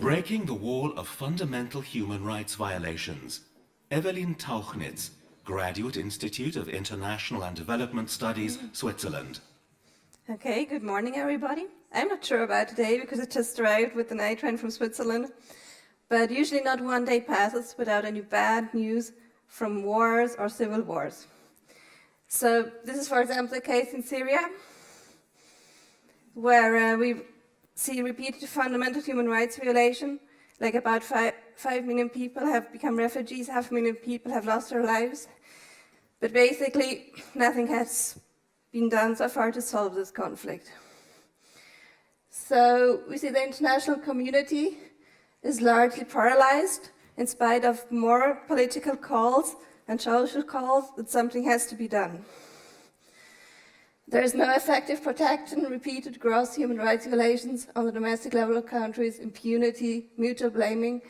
Breaking the wall of fundamental human rights violations. Evelyn Tauchnitz, Graduate Institute of International and Development Studies, Switzerland. Okay, good morning everybody. I'm not sure about today because I just arrived with the night train from Switzerland, but usually not one day passes without any bad news from wars or civil wars. So this is, for example, the case in Syria, where we see repeated fundamental human rights violation, like about 5 million people have become refugees, 500,000 people have lost their lives. But basically, nothing has been done so far to solve this conflict. So we see the international community is largely paralyzed in spite of more political calls and social calls that something has to be done. There is no effective protection, repeated gross human rights violations on the domestic level of countries, impunity, mutual blaming,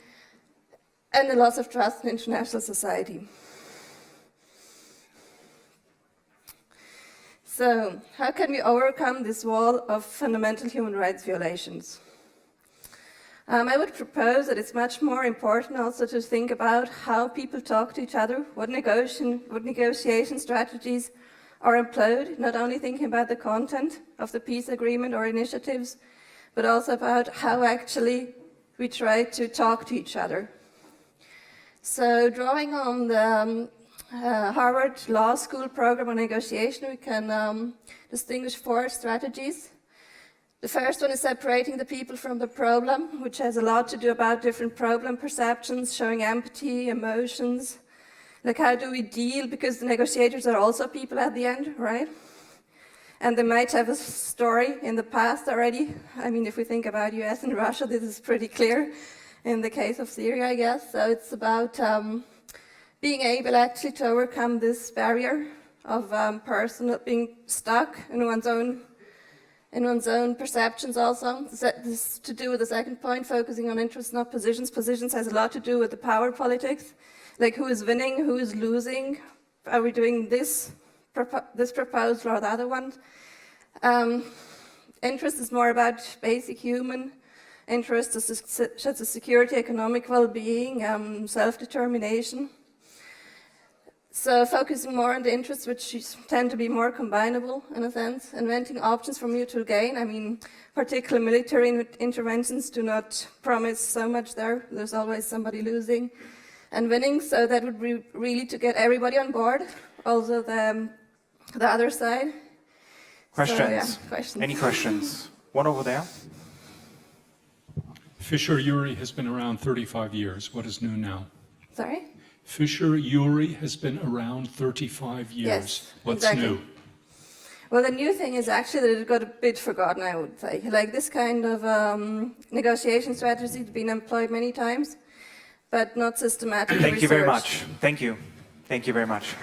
and a loss of trust in international society. So, how can we overcome this wall of fundamental human rights violations? I would propose that it's much more important also to think about how people talk to each other, what negotiation strategies are employed, not only thinking about the content of the peace agreement or initiatives, but also about how actually we try to talk to each other. So drawing on the Harvard Law School program on negotiation, we can distinguish 4 strategies. The first one is separating the people from the problem, which has a lot to do about different problem perceptions, showing empathy, emotions. Like how do we deal, because the negotiators are also people at the end, right? And they might have a story in the past already. I mean, if we think about US and Russia, this is pretty clear in the case of Syria, I guess. So it's about being able actually to overcome this barrier of being stuck in one's own perceptions also. This is to do with the second point, focusing on interests, not positions. Positions has a lot to do with the power politics. Like who is winning, who is losing, are we doing this proposal or the other one? Interest is more about basic human interests, such as security, economic well-being, self-determination. So focusing more on the interests which tend to be more combinable in a sense, inventing options for mutual gain. I mean, particularly military interventions do not promise so much there. There's always somebody losing and winning, so that would be really to get everybody on board, also the other side. Questions? So, yeah, questions. Any questions? One over there. Fisher-Uri has been around 35 years. What is new now? Sorry? Fisher-Uri has been around 35 years. Yes, What's exactly. new? Well, the new thing is actually that it got a bit forgotten, I would say. Like this kind of negotiation strategy has been employed many times, but not systematically. Thank you very much. Thank you. Thank you very much.